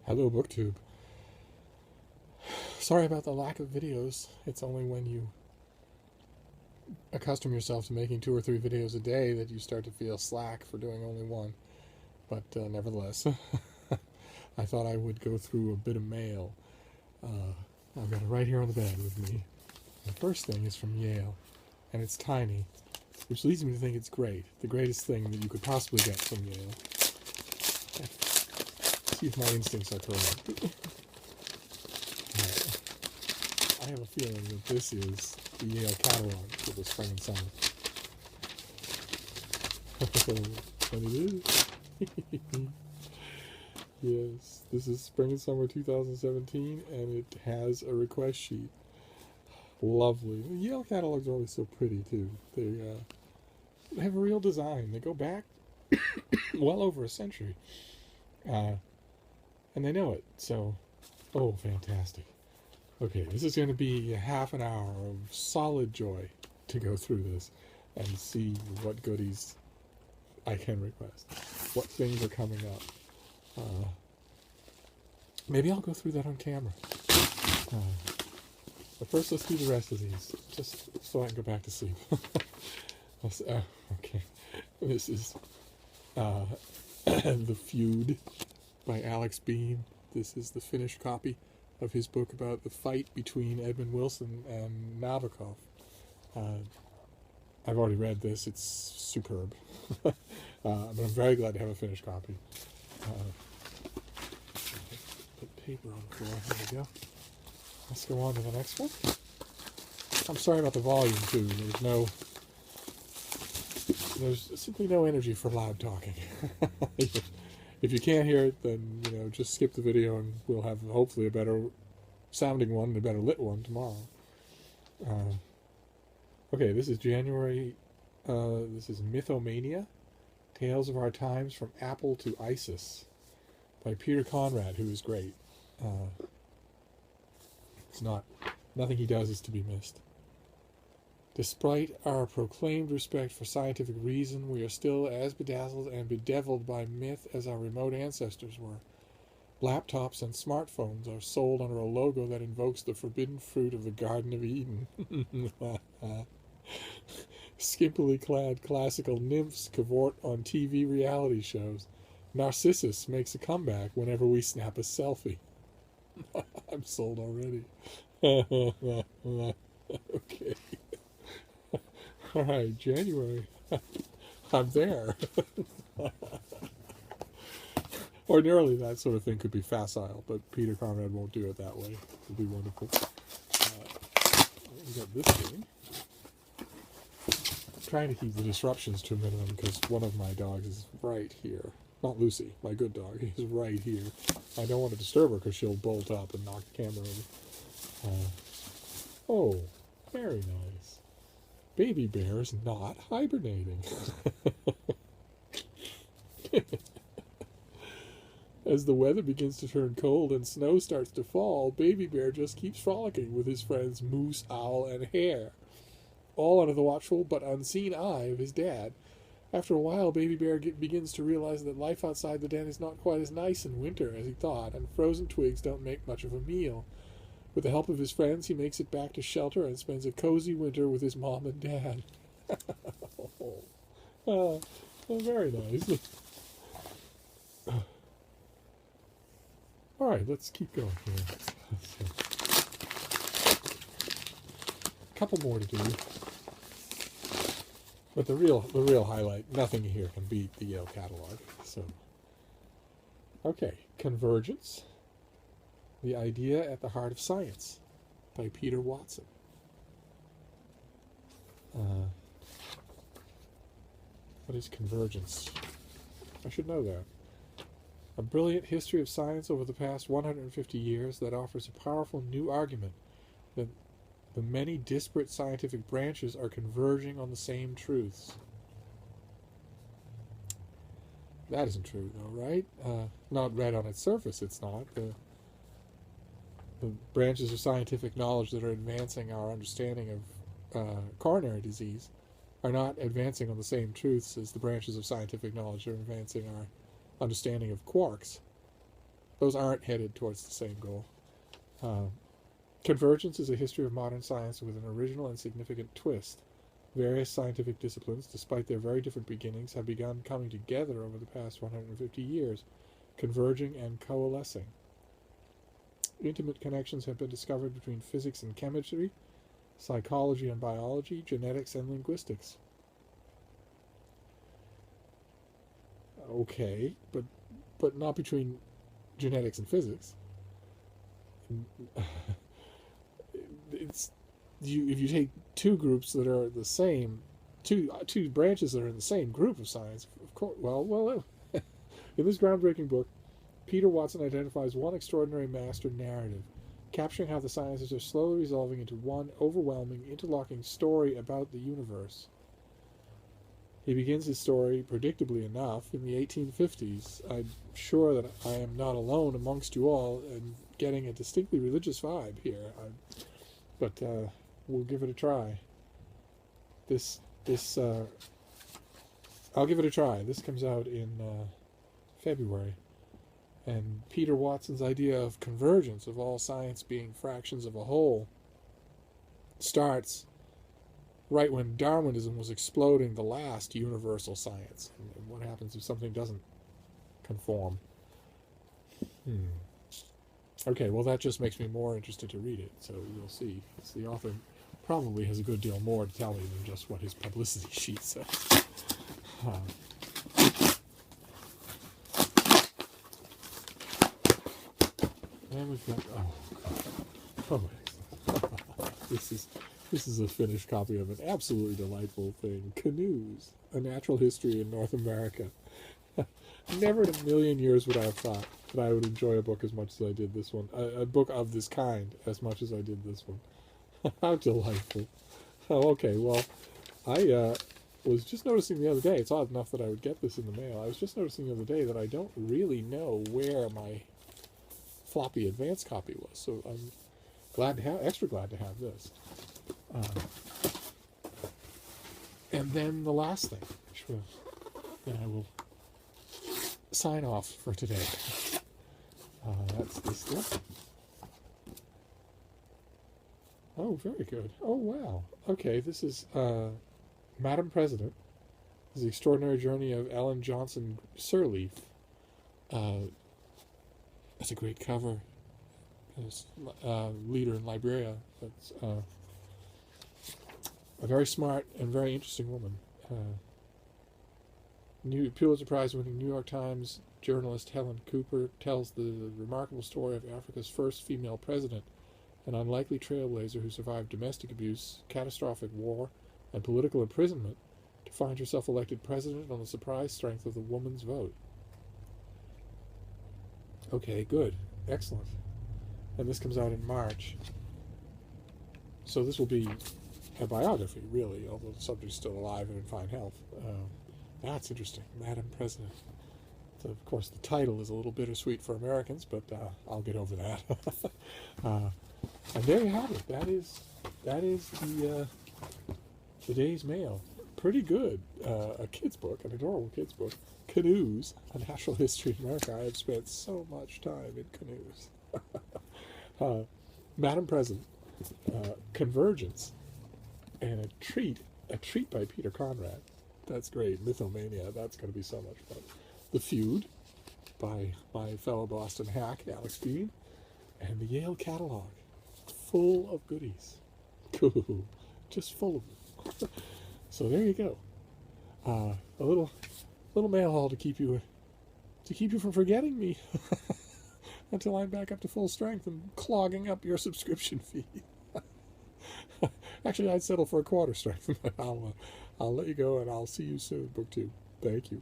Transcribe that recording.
Hello, BookTube. Sorry about the lack of videos. It's only when you accustom yourself to making 2 or 3 videos a day that you start to feel slack for doing only one. But nevertheless, I thought I would go through a bit of mail. I've got it right here on the bed with me. The first thing is from Yale, and it's tiny, which leads me to think it's great. The greatest thing that you could possibly get from Yale. Let's see if my instincts are correct. I have a feeling that this is the Yale catalog for the spring and summer. And it is. Yes, this is spring and summer 2017, and it has a request sheet. Lovely. The Yale catalogs are always so pretty, too. They have a real design. They go back well over a century. And they know it, so, oh, fantastic. Okay, this is going to be a half an hour of solid joy to go through this and see what goodies I can request. What things are coming up. Maybe I'll go through that on camera. But first, let's do the rest of these, just so I can go back to sleep. Okay. This is The Feud by Alex Beam. This is the finished copy of his book about the fight between Edmund Wilson and Nabokov. I've already read this. It's superb. But I'm very glad to have a finished copy. Put paper on the floor. There we go. Let's go on to the next one. I'm sorry about the volume, too. There's simply no energy for loud talking. If you can't hear it, then, just skip the video and we'll have hopefully a better sounding one and a better lit one tomorrow. Okay, this is January. This is Mythomania, Tales of Our Times from Apple to ISIS by Peter Conrad, who is great. Nothing he does is to be missed. Despite our proclaimed respect for scientific reason, we are still as bedazzled and bedeviled by myth as our remote ancestors were. Laptops and smartphones are sold under a logo that invokes the forbidden fruit of the Garden of Eden. Skimpily clad classical nymphs cavort on TV reality shows. Narcissus makes a comeback whenever we snap a selfie. I'm sold already. Okay. All right, January. I'm there. Ordinarily, that sort of thing could be facile, but Peter Conrad won't do it that way. It'll be wonderful. We got this thing. I'm trying to keep the disruptions to a minimum because one of my dogs is right here. Not Lucy, my good dog. He's right here. I don't want to disturb her because she'll bolt up and knock the camera over. Oh, very nice. Baby bear is not hibernating. As the weather begins to turn cold and snow starts to fall, Baby Bear just keeps frolicking with his friends Moose, Owl, and Hare, all under the watchful but unseen eye of his dad. After a while, Baby Bear begins to realize that life outside the den is not quite as nice in winter as he thought, and frozen twigs don't make much of a meal. With the help of his friends, he makes it back to shelter and spends a cozy winter with his mom and dad. Oh, very nice. All right, let's keep going here. A couple more to do. But the real highlight, nothing here can beat the Yale catalog. So, okay, Convergence. The Idea at the Heart of Science by Peter Watson. What is convergence? I should know that. A brilliant history of science over the past 150 years that offers a powerful new argument that the many disparate scientific branches are converging on the same truths. That isn't true, though, right? Not read on its surface, it's not. The branches of scientific knowledge that are advancing our understanding of coronary disease are not advancing on the same truths as the branches of scientific knowledge that are advancing our understanding of quarks. those aren't headed towards the same goal. Convergence is a history of modern science with an original and significant twist. Various scientific disciplines, despite their very different beginnings, have begun coming together over the past 150 years, converging and coalescing. Intimate connections have been discovered between physics and chemistry, psychology and biology, genetics and linguistics. Okay, but not between genetics and physics. It's if you take two groups that are the same, two branches that are in the same group of science. Of course, well, in this groundbreaking book, Peter Watson identifies one extraordinary master narrative, capturing how the sciences are slowly resolving into one overwhelming, interlocking story about the universe. He begins his story, predictably enough, in the 1850s. I'm sure that I am not alone amongst you all and getting a distinctly religious vibe here. But we'll give it a try. I'll give it a try. This comes out in February. And Peter Watson's idea of convergence, of all science being fractions of a whole, starts right when Darwinism was exploding the last universal science. And what happens if something doesn't conform? Okay, well, that just makes me more interested to read it, so you'll see. The author probably has a good deal more to tell me than just what his publicity sheet says. And we've got... This is a finished copy of an absolutely delightful thing. Canoes, A Natural History in North America. Never in a million years would I have thought that I would enjoy a book as much as I did this one. A book of this kind as much as I did this one. How delightful. Oh, okay, well, I was just noticing the other day, it's odd enough that I would get this in the mail, I was just noticing the other day that I don't really know where my floppy advance copy was, so I'm extra glad to have this. And then the last thing, then I will sign off for today. That's this stuff. Oh, very good. Oh, wow. Okay, this is Madam President. This is the Extraordinary Journey of Ellen Johnson Sirleaf. That's a great cover. Leader in Liberia. That's a very smart and very interesting woman. New Pulitzer Prize-winning New York Times journalist Helen Cooper tells the remarkable story of Africa's first female president, an unlikely trailblazer who survived domestic abuse, catastrophic war, and political imprisonment to find herself elected president on the surprise strength of the woman's vote. Okay, good. Excellent. And this comes out in March. So this will be a biography, really, although the subject's still alive and in fine health. That's interesting. Madam President. So, of course, the title is a little bittersweet for Americans, but I'll get over that. And there you have it. That is the day's mail. Pretty good. A kid's book, an adorable kid's book. Canoes, A Natural History in America. I have spent so much time in canoes. Madam President, Convergence, and a treat by Peter Conrad. That's great. Mythomania, that's going to be so much fun. The Feud by my fellow Boston hack, Alex Feud, and the Yale catalog, full of goodies. Cool. Just full of them. So there you go. A little mail haul to keep you from forgetting me until I'm back up to full strength and clogging up your subscription fee. Actually, I'd settle for a quarter strength, but I'll let you go, and I'll see you soon, Book 2. Thank you.